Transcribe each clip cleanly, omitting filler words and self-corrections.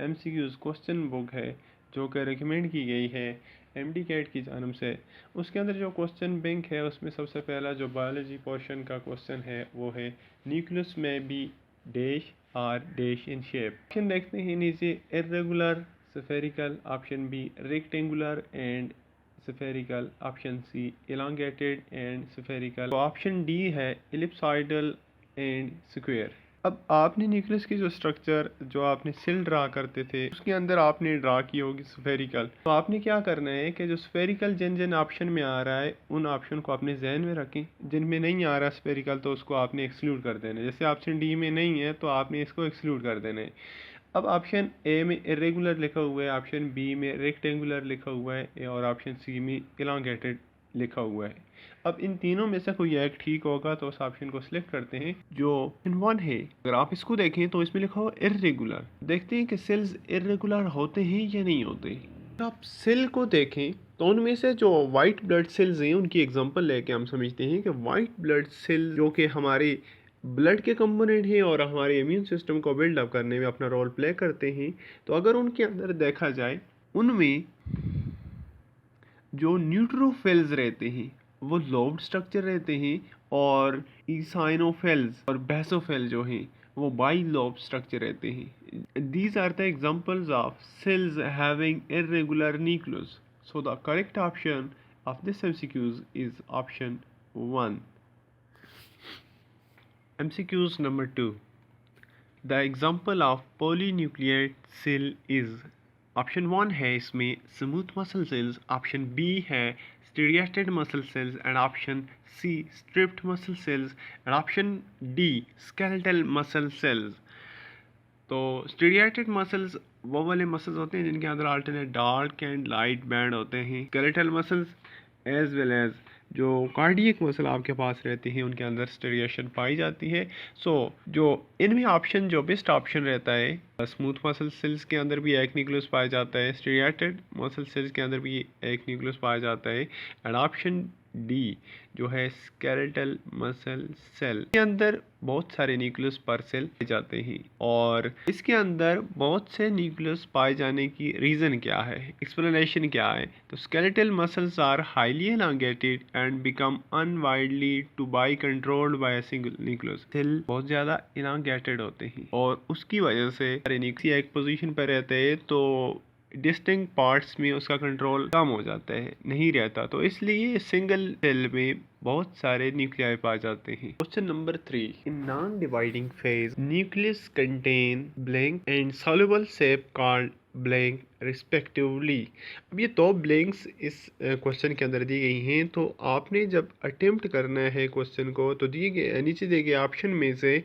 MCQs question book है जो कि रिकमेंड की गई है MD कैट की जानब से। उसके अंदर जो क्वेश्चन बैंक है उसमें सबसे पहला जो बायोलॉजी पोर्शन का क्वेश्चन है वो है न्यूक्लियस में be dash or dash in shape. Option देखते हैं नीचे, irregular, spherical, option B rectangular and spherical, option C elongated and spherical, option D है एलिप्सॉइडल एंड स्क्वायर। अब आपने न्यूक्लियस की जो स्ट्रक्चर जो आपने सेल ड्रा करते थे उसके अंदर आपने ड्रा की होगी स्फेरिकल, तो आपने क्या करना है कि जो स्फेरिकल जिन जिन ऑप्शन में आ रहा है उन ऑप्शन को अपने जहन में रखें, जिनमें नहीं आ रहा स्फेरिकल तो उसको आपने एक्सक्लूड कर देना है। जैसे ऑप्शन डी में नहीं है तो आपने इसको एक्सक्लूड कर देना है। अब ऑप्शन ए में इरेगुलर लिखा हुआ है, ऑप्शन बी में रेक्टेंगुलर लिखा हुआ है और ऑप्शन सी में इलांगेटेड लिखा हुआ है। अब इन तीनों में से कोई एक ठीक होगा तो उस ऑप्शन को सिलेक्ट करते हैं जो इन वन है। अगर आप इसको देखें तो इसमें लिखा हुआ इरेगुलर। देखते हैं कि सेल्स इरेगुलर होते हैं या नहीं होते। अगर आप सेल को देखें तो उनमें से जो वाइट ब्लड सेल्स हैं उनकी एग्जांपल लेके हम समझते हैं कि वाइट ब्लड सेल जो कि हमारे ब्लड के कंपोनेंट हैं और हमारे इम्यून सिस्टम को बिल्डअप करने में अपना रोल प्ले करते हैं, तो अगर उनके अंदर देखा जाए उनमें जो न्यूट्रोफिल्स रहते हैं वो लोब्ड स्ट्रक्चर रहते हैं और ईसाइनोफिल्स और बेसोफिल जो हैं वो बाई लोब स्ट्रक्चर रहते हैं। These are the examples of cells having irregular nucleus. So the correct option of this MCQs is option 1. MCQs number 2. The example of polynucleate cell is option 1 है इसमें smooth muscle cells, option B है striated muscle cells and option C striped muscle cells and option D skeletal muscle cells. तो striated muscles वो वाले muscles होते हैं जिनके अंदर alternate dark and light band होते हैं। Skeletal muscles as well as जो कार्डियक मसल आपके पास रहते हैं उनके अंदर स्टेरिएशन पाई जाती है। सो जो इनमें ऑप्शन जो बेस्ट ऑप्शन रहता है, स्मूथ मसल सेल्स के अंदर भी एक न्यूक्लियस पाया जाता है, स्टीरियाटेड मसल सेल्स के अंदर भी एक न्यूक्लियस पाया जाता है एंड ऑप्शन डी जो है स्केलेटल मसल सेल के अंदर बहुत सारे न्यूक्लियस पर सेल पाए जाते हैं। और इसके अंदर बहुत से न्यूक्लियस पाए जाने की रीज़न क्या है, एक्सप्लेनेशन क्या है? तो skeletal muscles are highly elongated and become अनवाइडली to by controlled by a single nucleus. Cell बहुत ज़्यादा एलोंगेटेड होते हैं और उसकी वजह से न्यूक्लियस एक पोजीशन पर रहते हैं तो डिस्टिंक्ट पार्ट्स में उसका कंट्रोल कम हो जाता है, नहीं रहता, तो इसलिए सिंगल सेल में बहुत सारे न्यूक्लियाई पाए जाते हैं। Question number 3, in non dividing phase nucleus contain blank and soluble shape called blank respectively. अब ये दो ब्लैंक्स इस क्वेश्चन के अंदर दी गई हैं, तो आपने जब अटेम्प्ट करना है क्वेश्चन को तो दिए गए नीचे दिए गए ऑप्शन में से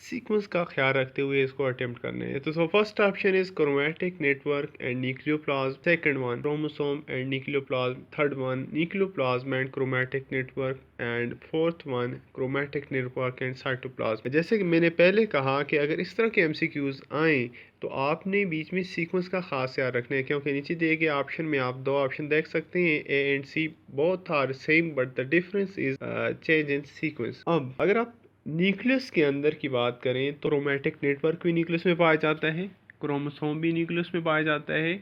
सीक्वेंस का ख्याल रखते हुए इसको अटेम्प्ट करना है। तो first option is chromatic network and nucleoplasm, second one chromosome and nucleoplasm, third one nucleoplasm and chromatic network and fourth one chromatic network and cytoplasm. जैसे कि मैंने पहले कहा कि अगर इस तरह के MCQs आएँ तो आपने बीच में सीक्वेंस का खास याद रखना है, क्योंकि नीचे दिए गए ऑप्शन में आप दो ऑप्शन देख सकते हैं, A and C both are same but the difference is change in sequence. अब अगर आप न्यूक्लियस के अंदर की बात करें तो क्रोमैटिक नेटवर्क भी न्यूक्लियस में पाया जाता है, क्रोमोसोम भी न्यूक्लियस में पाया जाता है,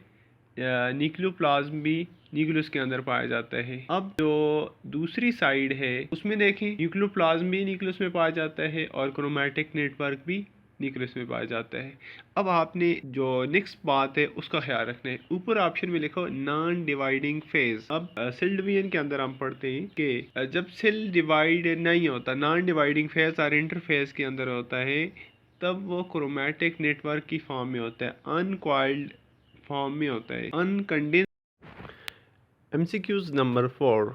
न्यूक्लियोप्लाज्म भी न्यूक्लियस के अंदर पाया जाता है। अब जो दूसरी साइड है उसमें देखें न्यूक्लियोप्लाज्म भी न्यूक्लियस में पाया जाता है और क्रोमैटिक नेटवर्क भी न्यूक्लियस में पाया जाता है। अब आपने जो नेक्स्ट बात है उसका ख्याल रखना है। ऊपर ऑप्शन में लिखो नॉन डिवाइडिंग फेज। अब सेल डिवीजन के अंदर हम पढ़ते हैं कि जब सेल डिवाइड नहीं होता, नॉन डिवाइडिंग फेज और इंटरफेज के अंदर होता है, तब वो क्रोमैटिक नेटवर्क की फॉर्म में होता है, अनकॉइल्ड फॉर्म में होता है, uncondensed. MCQs number 4.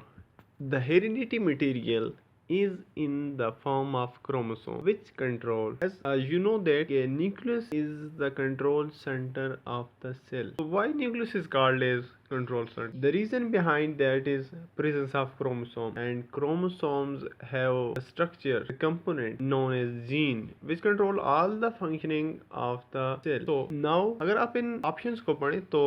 The heredity material is in the form of chromosome which control, as you know that a nucleus is the control center of the cell. So why nucleus is called as control center? The reason behind that is presence of chromosome, and chromosomes have a structure, a component known as gene which control all the functioning of the cell. So now अगर आप इन options को पढ़ें तो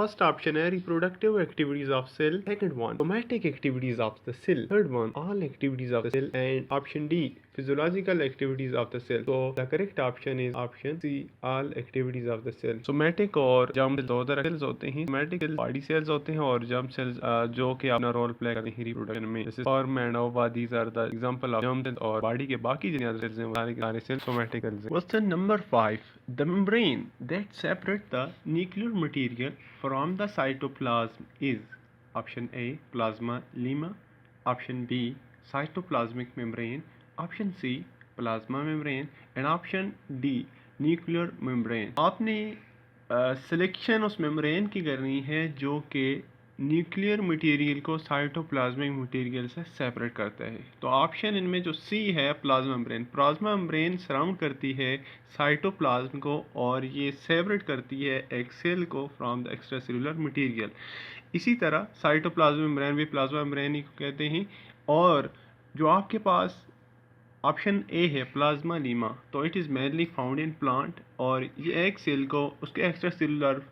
first option है reproductive activities of cell, second one somatic activities of the cell, third one all activities of the cell, and option D physiological activities of the cell. So the correct option is option C, all activities of the cell. Somatic और germ cells दो तरह के cells होते हैं. Somatic cells body cells होते हैं और germ cells जो कि अपना रोल प्ले करते हैं reproduction में. जैसे sperm and ova, these are the example of germ cells. और body के बाकी जितने other cells हैं वो सारे cells somatic cells हैं. Question number 5. The membrane that separates the nuclear material from the cytoplasm is option A, plasma lemma, option B, cytoplasmic membrane, option C, plasma membrane and option D, nuclear membrane. आपने selection उस membrane की करनी है जो कि nuclear material को cytoplasmic material से separate करता है. तो ऑप्शन इनमें जो सी है plasma membrane. Plasma membrane surround करती है साइटोप्लाज्म को और ये सेपरेट करती है एक सेल को from the extra cellular material. इसी तरह साइटोप्लाज्मिक मेम्ब्रेन भी प्लाज्मा मेम्ब्रेन ही कहते हैं. और जो आपके पास ऑप्शन ए है प्लाज्मा लीमा, तो it is mainly found in plant और ये एक सेल को उसके एक्स्ट्रा सेलुलर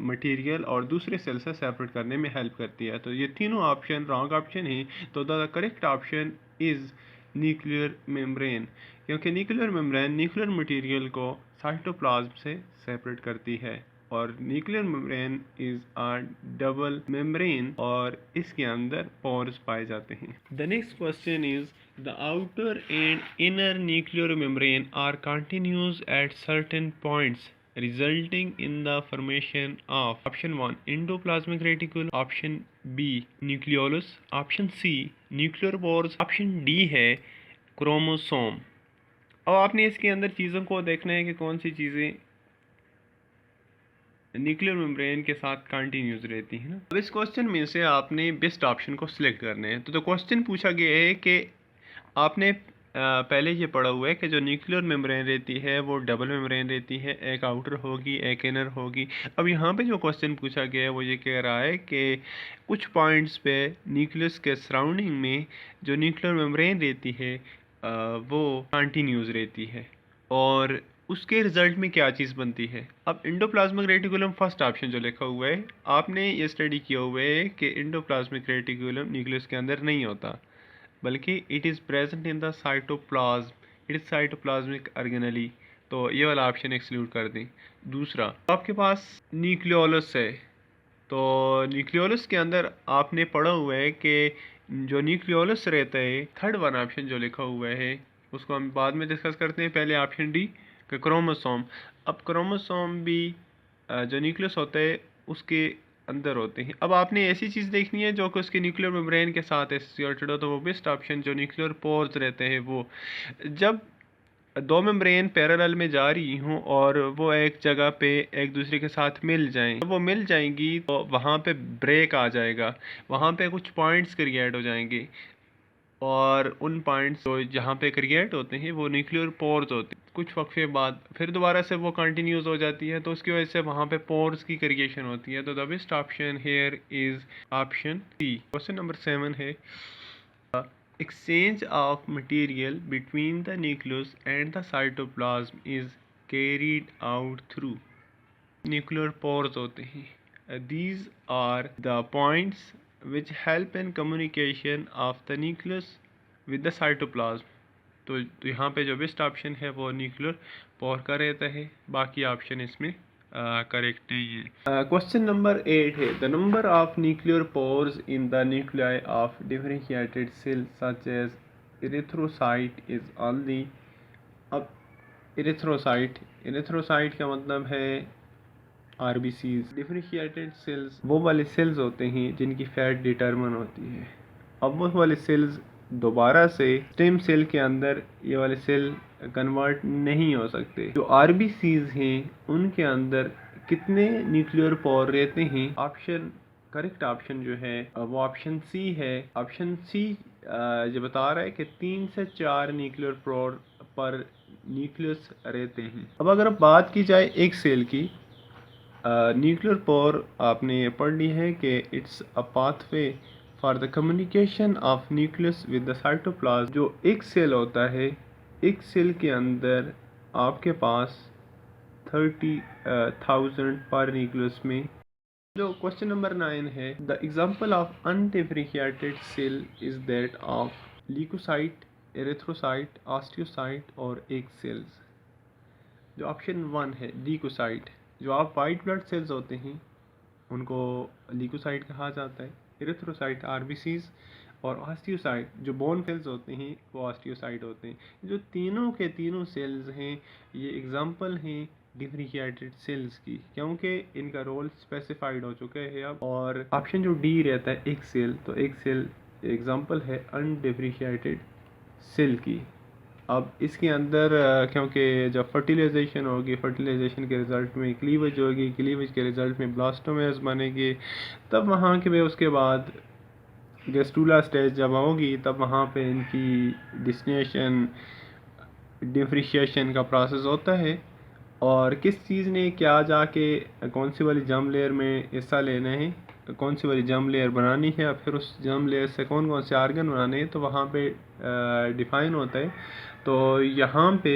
मटेरियल और दूसरे सेल से सेपरेट करने में हेल्प करती है. तो ये तीनों ऑप्शन रॉन्ग ऑप्शन हैं. तो the correct option is nuclear membrane, क्योंकि न्यूक्लियर मेम्ब्रेन न्यूक्लियर मटेरियल को साइटोप्लाज्म से सेपरेट करती है. और nuclear membrane is a double membrane और इसके अंदर पोर्स पाए जाते हैं. The next question is the outer and inner nuclear membrane are continuous at certain points, resulting in the formation of option 1 endoplasmic reticle, option B nucleolus, option C nuclear pores, option D है chromosome. अब आपने इसके अंदर चीज़ों को देखना है कि कौन सी चीज़ें न्यूक्लियर मेम्ब्रेन के साथ कंटिन्यूस रहती हैं ना. अब इस क्वेश्चन में से आपने बेस्ट ऑप्शन को सिलेक्ट करना है. तो क्वेश्चन पूछा गया है कि आपने पहले ये पढ़ा हुआ है कि जो न्यूक्लियर मेम्ब्रेन रहती है वो डबल मेम्ब्रेन रहती है, एक आउटर होगी एक इनर होगी. अब यहाँ पे जो क्वेश्चन पूछा गया है वो ये कह रहा है कि कुछ पॉइंट्स पे न्यूक्लियस के सराउंडिंग में जो न्यूक्लियर मेम्ब्रेन रहती है वो कंटिन्यूस रहती है और उसके रिजल्ट में क्या चीज़ बनती है. अब एंडोप्लाज्मिक रेटिकुलम फर्स्ट ऑप्शन जो लिखा हुआ है, आपने ये स्टडी किया हुआ है कि एंडोप्लाज्मिक रेटिकुलम न्यूक्लियस के अंदर नहीं होता बल्कि it is present in the cytoplasm, it is cytoplasmic organelle. तो ये वाला ऑप्शन एक्सक्लूड कर दें. दूसरा आपके पास न्यूक्लियोलस है, तो न्यूक्लियोलस के अंदर आपने पढ़ा हुआ है कि जो न्यूक्लियोलस रहता है, थर्ड वन ऑप्शन जो लिखा हुआ है उसको हम बाद में डिस्कस करते हैं. पहले ऑप्शन डी कि क्रोमोसोम. अब क्रोमोसोम भी जो न्यूक्लियस होता है उसके अंदर होते हैं. अब आपने ऐसी चीज़ देखनी है जो कि उसके न्यूक्लियर मेम्ब्रेन के साथ एसोसिएटेड हो, तो वो बेस्ट ऑप्शन जो न्यूक्लियर पोर्स रहते हैं वो जब दो मेम्ब्रेन पैरेलल में जा रही हूँ और वो एक जगह पे एक दूसरे के साथ मिल जाएं, तो वो मिल जाएंगी तो वहाँ पे ब्रेक आ जाएगा, वहाँ पे कुछ पॉइंट्स क्रिएट हो जाएंगे और उन पॉइंट्स जो जहाँ पे क्रिएट होते हैं वो न्यूक्लियर पोर्स होते हैं. कुछ वक्फे बाद फिर दोबारा से वो कंटिन्यूस हो जाती है, तो उसकी वजह से वहाँ पे पोर्स की क्रिएशन होती है. तो the best option here is option C. Question number 7 है exchange of material between the nucleus and the cytoplasm is carried out through nuclear pores होते हैं. These are the points which help in communication of the nucleus with the cytoplasm. तो यहाँ पे जो best option है वो nuclear pore का रहता है, बाकी ऑप्शन इसमें करेक्ट नहीं है. क्वेश्चन नंबर 8 है the number of nuclear pores in the nuclei of differentiated cell such as erythrocyte is only. अब इरिथ्रोसाइट का मतलब है RBCs. डिफरेंशिएटेड सेल्स वो वाले सेल्स होते हैं जिनकी फैट डिटरमिन होती है. अब वो वाले सेल्स दोबारा से स्टेम सेल के अंदर ये वाले सेल कन्वर्ट नहीं हो सकते. जो RBCs हैं उनके अंदर कितने न्यूक्लियर पोर रहते हैं. ऑप्शन करेक्ट ऑप्शन जो है वो ऑप्शन सी है. ऑप्शन सी जो बता रहा है कि 3 से 4 न्यूक्लियर पोर पर न्यूक्लियस रहते हैं. अब अगर अब बात की जाए एक सेल की, न्यूक्लियर पोर आपने पढ़ ली है कि it's a pathway for the communication of nucleus with the cytoplasm. जो एक सेल होता है, एक सेल के अंदर आपके पास 30,000 पर न्यूक्लियस में. जो क्वेश्चन नंबर 9 है the example of undifferentiated cell is that of leukocyte, erythrocyte, osteocyte और एक सेल्स। जो ऑप्शन 1 है ल्यूकोसाइट, जो आप वाइट ब्लड सेल्स होते हैं उनको ल्यूकोसाइट कहा जाता है। एरिथ्रोसाइट आरबीसीज और ऑस्टियोसाइट जो बोन सेल्स होते हैं वो ऑस्टियोसाइट होते हैं। जो तीनों के तीनों सेल्स हैं ये एग्जांपल हैं डिफरेंशिएटेड सेल्स की, क्योंकि इनका रोल स्पेसिफाइड हो चुका है अब। और ऑप्शन जो डी रहता है एक सेल, तो एक सेल एग्जांपल है अनडिफरेंशिएटेड सेल की। अब इसके अंदर क्योंकि जब फर्टिलाइजेशन होगी, फर्टिलाइजेशन के रिज़ल्ट में क्लीवेज होगी, क्लीवेज के रिज़ल्ट में ब्लास्टोमेर्स बनेंगे, तब वहाँ के उसके बाद गेस्टूला स्टेज जब होगी तब वहाँ पे इनकी डिस्टिनेशन डिफ्रेंशिएशन का प्रोसेस होता है। और किस चीज़ ने क्या जाके कौन सी वाली जर्म लेयर में हिस्सा लेना है, कौन सी वाली जर्म लेयर बनानी है, और फिर उस जर्म लेयर से कौन कौन से आर्गन बनाने हैं, तो वहाँ पे डिफाइन होता है। तो यहाँ पे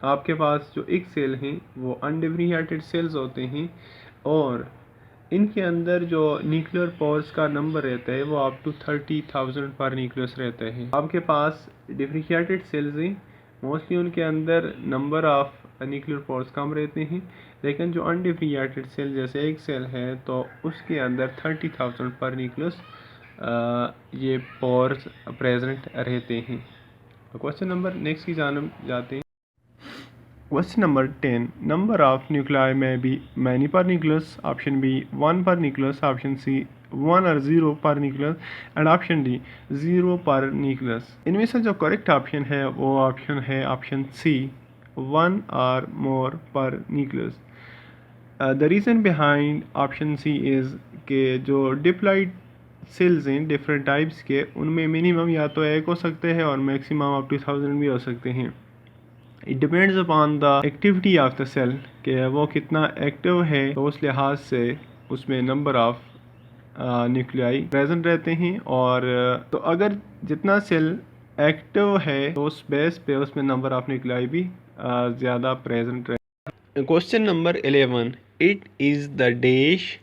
आपके पास जो एक सेल हैं वो अनडिफरेंशिएटेड सेल्स होते हैं और इनके अंदर जो न्यूक्लियर पोर्स का नंबर रहता है वो अप टू 30,000 पर न्यूक्लियस रहता है। आपके पास डिफरेंशिएटेड सेल्स हैं, मोस्टली उनके अंदर नंबर ऑफ न्यूक्लियर पोर्स कम रहते हैं, लेकिन जो अनडिफरेंशिएटेड सेल जैसे एक सेल है तो उसके अंदर 30,000 पर न्यूक्लियस ये पोर्स प्रेजेंट रहते हैं। क्वेश्चन नंबर नेक्स्ट की जानब जाते हैं। Question number 10. Number of nuclei may be many per nucleus. Option B 1 per nucleus. Option C 1 or 0 per nucleus. And option D 0 per nucleus. इनमें से जो करेक्ट ऑप्शन है वो ऑप्शन है option C 1 or more per nucleus. The reason behind option C is कि जो diploid sales हैं different types के, उनमें मिनिमम या तो एक हो सकते हैं और मैक्सिमम अप टू 1000 भी हो सकते हैं। It depends upon the activity of the cell कि वो कितना एक्टिव है, तो उस लिहाज से उसमें नंबर ऑफ न्यूक्लियाई प्रेजेंट रहते हैं। और तो अगर जितना सेल एक्टिव है तो उस बेस पे उसमें नंबर ऑफ न्यूक्लियाई भी ज़्यादा प्रेजेंट रहते हैं। Question number 11. It is the dash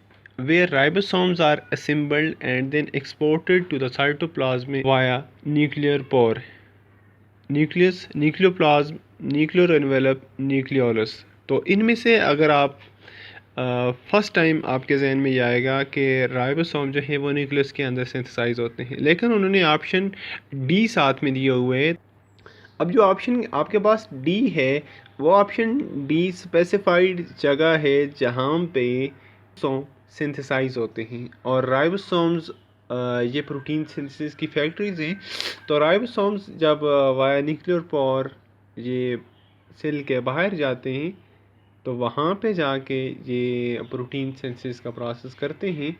where ribosomes are assembled and then exported to the cytoplasm via nuclear pore. Nucleus, nucleoplasm, nuclear envelope, nucleolus. तो इनमें से अगर आप फर्स्ट टाइम आपके जहन में ये आएगा कि राइबोसोम जो है वो न्यूक्लियस के अंदर सिंथेसाइज होते हैं, लेकिन उन्होंने ऑप्शन डी साथ में दिए हुए है। अब जो ऑप्शन आपके पास डी है वो ऑप्शन डी स्पेसिफाइड जगह है जहाँ पे सिंथेसाइज होते हैं और राइबोसोम्स ये प्रोटीन सिंथेसिस की फैक्ट्रीज हैं। तो राइबोसोम्स जब वाया न्यूक्लियर पोर ये सेल के बाहर जाते हैं तो वहाँ पे जाके ये प्रोटीन सिंथेसिस का प्रोसेस करते हैं।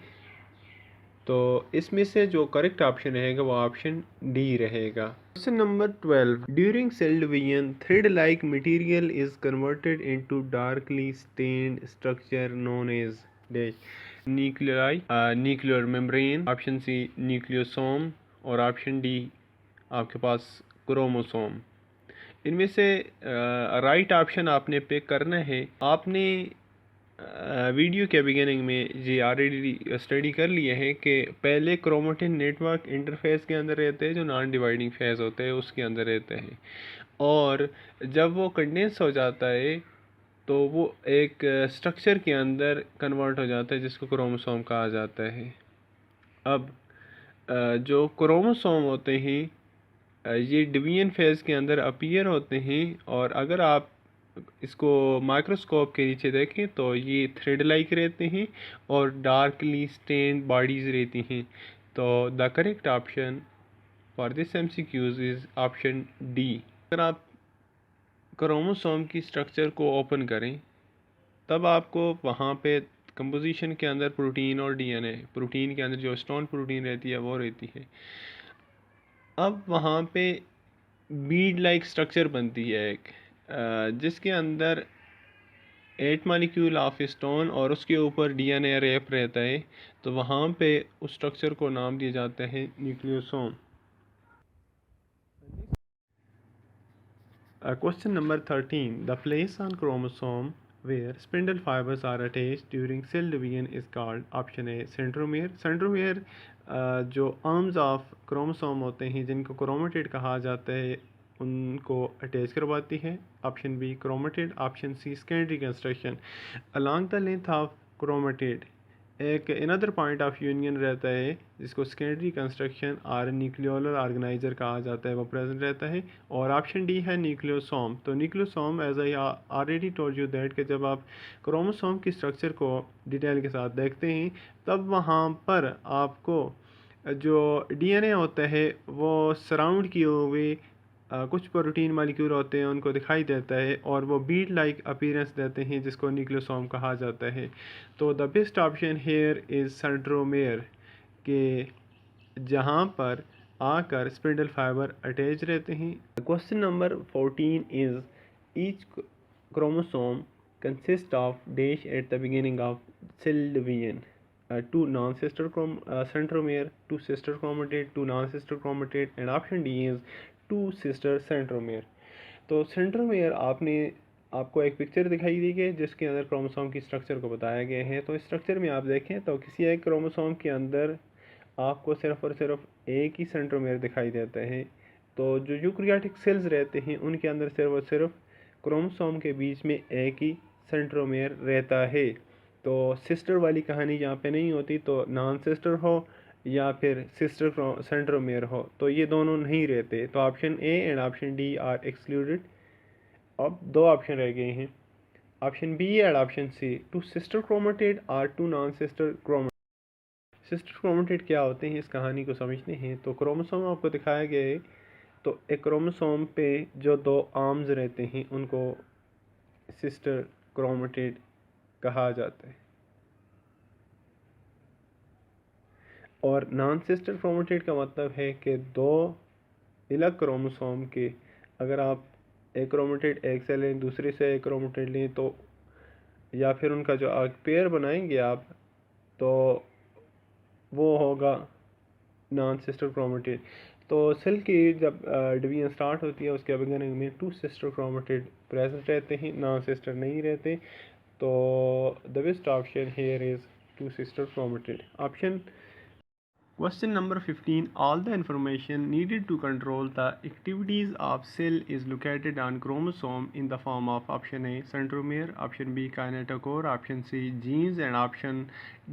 तो इसमें से जो करेक्ट ऑप्शन रहेगा वो ऑप्शन डी रहेगा। Question number 12. During cell division thread like material is converted into darkly stained structure known as dash nuclei, nuclear membrane, option C nucleosome और ऑप्शन डी आपके पास क्रोमोसोम। इनमें से राइट ऑप्शन आपने pick करना है। आपने वीडियो के बिगिनिंग में ये ऑलरेडी स्टडी कर लिए हैं कि पहले क्रोमेटिन नेटवर्क इंटरफेस के अंदर रहते हैं जो नॉन डिवाइडिंग फेज होते हैं उसके अंदर रहते हैं, और जब वो कंडेंस हो जाता है तो वो एक स्ट्रक्चर के अंदर कन्वर्ट हो जाता है जिसको क्रोमोसोम कहा जाता है। अब जो क्रोमोसोम होते हैं ये डिवीजन फेज़ के अंदर अपीयर होते हैं, और अगर आप इसको माइक्रोस्कोप के नीचे देखें तो ये थ्रेड लाइक रहते हैं और डार्कली स्टेन्ड बॉडीज़ रहती हैं। तो the correct option for this MCQs is option D. अगर आप क्रोमोसोम की स्ट्रक्चर को ओपन करें तब आपको वहाँ पे कंपोजिशन के अंदर प्रोटीन और DNA, प्रोटीन के अंदर जो स्टोन प्रोटीन रहती है वो रहती है। अब वहाँ पे बीड लाइक स्ट्रक्चर बनती है एक, जिसके अंदर 8 मॉलिक्यूल ऑफ स्टोन और उसके ऊपर DNA रैप रहता है। तो वहाँ पे उस स्ट्रक्चर को नाम दिया जाता है nucleosome. Question number 13. The place on chromosome where spindle fibers are attached during cell division is called option A centromere. Centromere जो आर्म्स ऑफ क्रोमोसोम होते हैं जिनको क्रोमेटिड कहा जाता है उनको अटैच करवाती है। Option B chromatid, option C secondary construction. Along the length of chromatid एक अनदर पॉइंट ऑफ यूनियन रहता है जिसको सेकेंडरी कंस्ट्रक्शन और न्यूक्लियोलर ऑर्गेनाइजर कहा जाता है, वो प्रेजेंट रहता है। और ऑप्शन डी है न्यूक्लियोसोम। तो nucleosome as I already told you that कि जब आप क्रोमोसोम की स्ट्रक्चर को डिटेल के साथ देखते हैं तब वहाँ पर आपको जो डीएनए होता है वो सराउंड किए हुए कुछ प्रोटीन मालिक्यूल होते हैं उनको दिखाई देता है और वो बीट लाइक अपीयरेंस देते हैं जिसको न्यूक्लियोसोम कहा जाता है। तो the best option here is centromere के जहाँ पर आकर स्पिंडल फाइबर अटैच रहते हैं। Question number 14 is each chromosome consist of dash at the beginning of cell division. Two non-sister centromere, two sister chromatid, two non-sister chromatid, and option D is two sister centromere। तो centromere आपको एक picture दिखाई दी गई जिसके अंदर chromosome की structure को बताया गया है। तो इस स्ट्रक्चर में आप देखें तो किसी एक क्रोमोसोम के अंदर आपको सिर्फ और सिर्फ एक ही सेंट्रोमेयर दिखाई देता है। तो जो यूकैरियोटिक सेल्स रहते हैं उनके अंदर सिर्फ और सिर्फ क्रोमोसोम के बीच में एक ही सेंट्रोमेयर रहता है। तो सिस्टर वाली कहानी यहाँ पे नहीं होती। तो नॉन सिस्टर हो या फिर सिस्टर सेंट्रोमेयर हो तो ये दोनों नहीं रहते। तो option A and option D are excluded. अब दो ऑप्शन रह गए हैं, option B and option C. Two sister chromatid और two non sister chromatid. Sister chromatid क्या होते हैं इस कहानी को समझते हैं। तो क्रोमोसोम आपको दिखाया गया है। तो एक क्रोमोसोम पे जो दो आर्म्स रहते हैं उनको सिस्टर क्रोमेटिड कहा जाता है। और नॉन सिस्टर क्रोमेटिड का मतलब है कि दो अलग क्रोमोसोम के अगर आप एक क्रोमेटिड एक से लें दूसरे से एक क्रोमेटिड लें तो या फिर उनका जो पेयर बनाएंगे आप तो वो होगा नॉन सिस्टर क्रोमेटिड। तो सेल की जब डिवीजन स्टार्ट होती है उसके बिगिनिंग में टू सिस्टर क्रोमेटिड प्रेजेंट रहते हैं, नॉन सिस्टर नहीं रहते। तो the best option here is two sister chromatid option. Question number 15. All the information needed to control the activities of cell is located on chromosome in the form of option A centromere, option B kinetochore, option C genes and option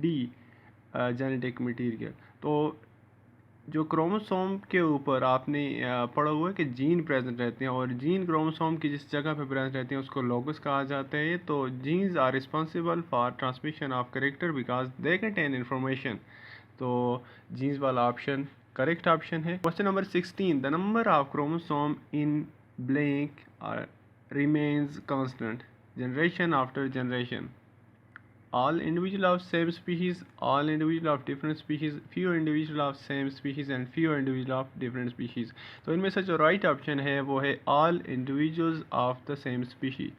D genetic material। तो जो chromosome के ऊपर आपने पढ़ा हुआ है कि gene present रहते हैं और जीन क्रोमोसोम की जिस जगह पे प्रेजेंट रहते हैं उसको लोकस कहा जाता है। तो genes are responsible for transmission of character because they contain information. तो जीन्स वाला ऑप्शन करेक्ट ऑप्शन है। Question number 16। The number of chromosome in blank remains constant generation after generation. All individual of same species, all individual of different species, few individual of same species and few individual of different species। तो इनमें से जो right option है वो है all individuals of the same species।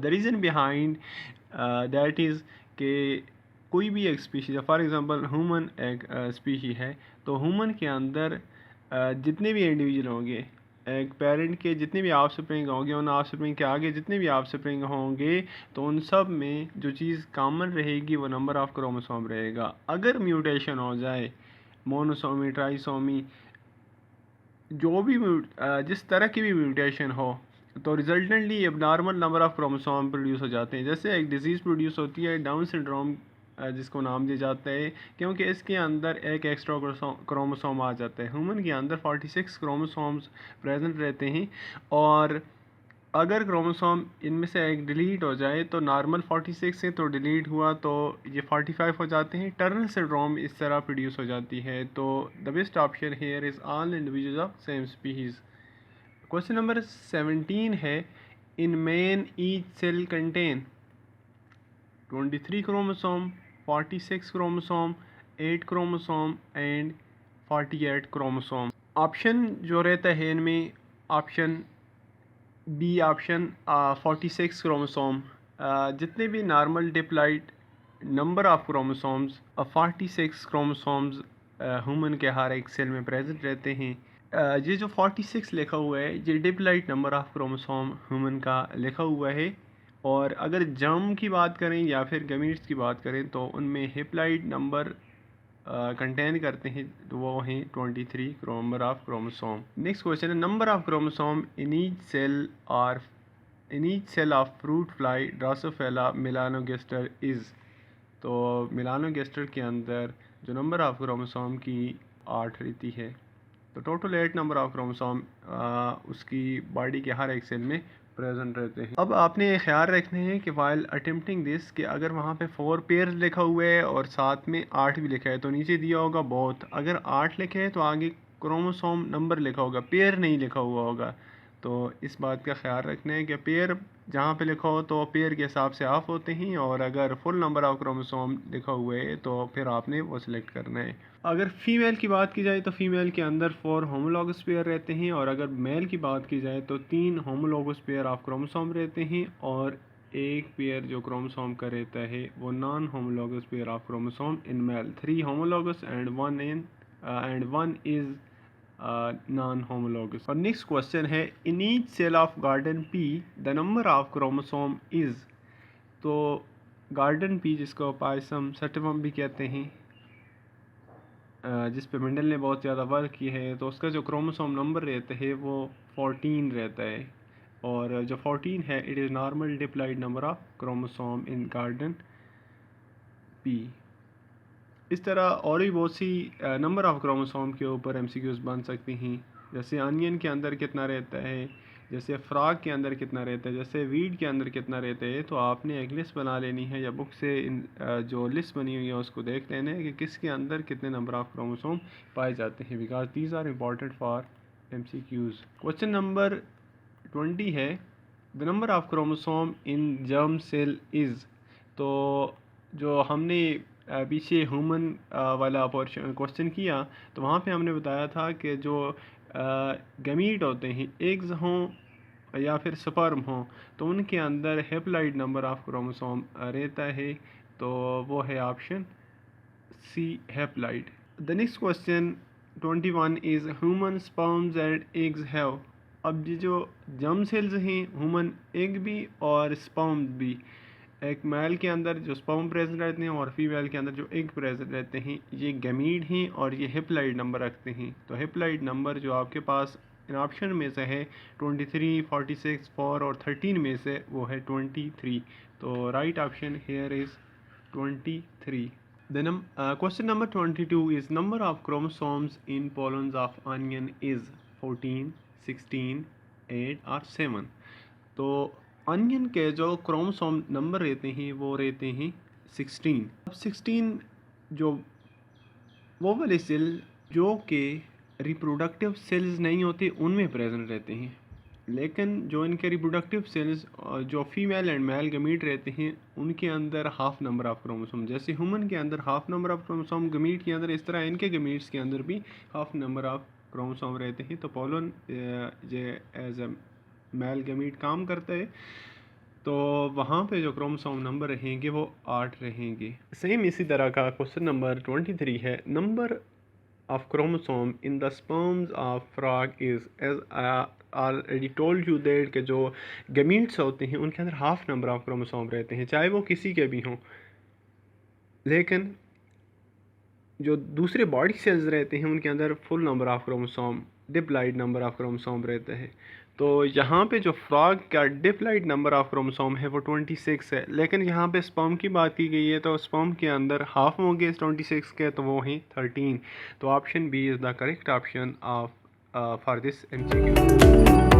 The reason behind that is कि कोई भी एक स्पीशीज है, फॉर एग्जांपल ह्यूमन एक स्पीशी है तो ह्यूमन के अंदर जितने भी इंडिविजुअल होंगे एक पेरेंट के जितने भी ऑफस्प्रिंग होंगे उन ऑफस्प्रिंग के आगे जितने भी ऑफस्प्रिंग होंगे तो उन सब में जो चीज़ कॉमन रहेगी वो नंबर ऑफ क्रोमोसोम रहेगा। अगर म्यूटेशन हो जाए मोनोसोमी ट्राइसोमी जो भी जिस तरह की भी म्यूटेशन हो तो रिजल्टेंटली अब normal number of chromosome produce हो जाते हैं। जैसे एक डिजीज़ प्रोड्यूस होती है डाउन सिंड्रोम जिसको नाम दिया जाता है क्योंकि इसके अंदर एक एक्स्ट्रा क्रोमोसोम आ जाता है। ह्यूमन के अंदर 46 क्रोमोसोम्स प्रेजेंट रहते हैं और अगर क्रोमोसोम इनमें से एक डिलीट हो जाए तो नॉर्मल 46 से तो डिलीट हुआ तो ये 45 हो जाते हैं। टर्नर सिंड्रोम इस तरह प्रोड्यूस हो जाती है। तो the best option here is all individuals of same species. Question number 17 है in man each cell contain 23 chromosome, 46 chromosome, 8 chromosome and 48 chromosome. Option जो रहता है इनमें ऑप्शन बी ऑप्शन 46 क्रोमोसोम। जितने भी normal diploid number of chromosomes 46 chromosomes human के हर एक cell में प्रेजेंट रहते हैं। ये जो 46 लिखा हुआ है ये diploid number of chromosome human का लिखा हुआ है। और अगर जर्म की बात करें या फिर गमीट्स की बात करें तो उनमें हिप्लॉइड नंबर कंटेन करते हैं, तो वो हैं 23 number of chromosome. Next question है, number of chromosome in each cell of fruit fly Drosophila melanogaster is. तो मेलानोगास्टर के अंदर जो नंबर ऑफ क्रोमोसोम की 8 रहती है, तो टोटल 8 नंबर ऑफ क्रोमोसोम उसकी बॉडी के हर एक सेल में प्रेजेंट रहते हैं। अब आपने ख्याल रखना है कि वाइल अटेम्प्टिंग दिस कि अगर वहाँ पे 4 पेयर लिखा हुआ है और साथ में 8 भी लिखा है, तो नीचे दिया होगा बोथ। अगर 8 लिखे है तो आगे क्रोमोसोम नंबर लिखा होगा, पेयर नहीं लिखा हुआ होगा। तो इस बात का ख्याल रखना है कि पेयर जहाँ पे लिखा हो तो पेयर के हिसाब से ऑफ होते हैं, और अगर फुल नंबर ऑफ क्रोमोसोम लिखा हुआ है तो फिर आपने वो सिलेक्ट करना है। अगर फीमेल की बात की जाए तो फीमेल के अंदर 4 होमोलॉगस पेयर रहते हैं, और अगर मेल की बात की जाए तो 3 होमोलॉगस पेयर ऑफ क्रोमोसोम रहते हैं, और एक पेयर जो क्रोमोसोम का रहता है वो non homologous pair of chromosome in male. 3 homologous and one is non homologous. और नेक्स्ट क्वेश्चन है, in each cell of garden pea the number of chromosome is. तो गार्डन पी, जिसको पायसम सटवम भी कहते हैं, जिस पे मेंडल ने बहुत ज़्यादा वर्क की है, तो उसका जो क्रोमोसोम नंबर रहता है वो 14 रहता है, और जो 14 है it is normal diploid number of chromosome in garden pea. इस तरह और भी बहुत सी नंबर ऑफ़ क्रोमोसोम के ऊपर एमसीक्यूज़ बन सकती हैं, जैसे अनियन के अंदर कितना रहता है, जैसे फ्रॉग के अंदर कितना रहता है, जैसे वीड के अंदर कितना रहता है। तो आपने एक लिस्ट बना लेनी है, या बुक से जो लिस्ट बनी हुई है उसको देख लेना है कि किसके अंदर कितने नंबर ऑफ़ क्रोमोसोम पाए जाते हैं, because these are important for MCQs. Question number 20 है, the number of chromosome in germ cell is. तो जो हमने पीछे ह्यूमन वाला क्वेश्चन किया, तो वहाँ पे हमने बताया था कि जो गमीट होते हैं, एग्स हों या फिर स्पर्म हों, तो उनके अंदर हेप्लॉइड नंबर ऑफ क्रोमोसोम रहता है, तो वो है option C, haploid. The next question 21 is human sperms and eggs have. अब ये जो जर्म सेल्स हैं, ह्यूमन एग भी और स्पर्म भी, एक मेल के अंदर जो स्पर्म प्रेजेंट रहते हैं और फीमेल के अंदर जो एग प्रेजेंट रहते हैं, ये गमीड हैं और ये हेप्लॉइड नंबर रखते हैं। तो हेप्लॉइड नंबर जो आपके पास इन ऑप्शन में से है 23, 46, 4 और 13 में से, वो है 23। तो right option here is 23। Question number 22 is number of chromosomes in pollens of onion is 14, 16, 8 और 7। तो अनियन के जो क्रोमोसोम नंबर रहते हैं वो रहते हैं 16। अब 16 जो वो वाले सेल जो कि रिप्रोडक्टिव सेल्स नहीं होते उनमें प्रेजेंट रहते हैं, लेकिन जो इनके रिप्रोडक्टिव सेल्स जो फीमेल एंड मेल गमीट रहते हैं उनके अंदर हाफ नंबर ऑफ क्रोमोसोम, जैसे ह्यूमन के अंदर half number of chromosome gamete के अंदर, इस तरह इनके गमीट्स के अंदर भी हाफ नंबर ऑफ क्रोमोसोम रहते हैं। तो पोलन ये एज अ मेल गमीट काम करता है, तो वहाँ पे जो क्रोमोसोम नंबर रहेंगे वो 8 रहेंगे। सेम इसी तरह का क्वेश्चन नंबर 23 है, number of chromosome in the sperms of frog is, as already told you that कि जो गमीट्स होते हैं उनके अंदर हाफ नंबर ऑफ क्रोमोसोम रहते हैं, चाहे वो किसी के भी हों। लेकिन जो दूसरे बॉडी सेल्स रहते हैं उनके अंदर full number of chromosome, diploid number of chromosome रहता है। तो यहाँ पे जो फ्रॉग का डिप्लॉइड नंबर ऑफ क्रोमोसोम है वो 26 है, लेकिन यहाँ पे स्पर्म की बात की गई है, तो स्पर्म के अंदर हाफ होंगे 26 के, तो वो हैं 13। तो option B is the correct option of for this MCQ.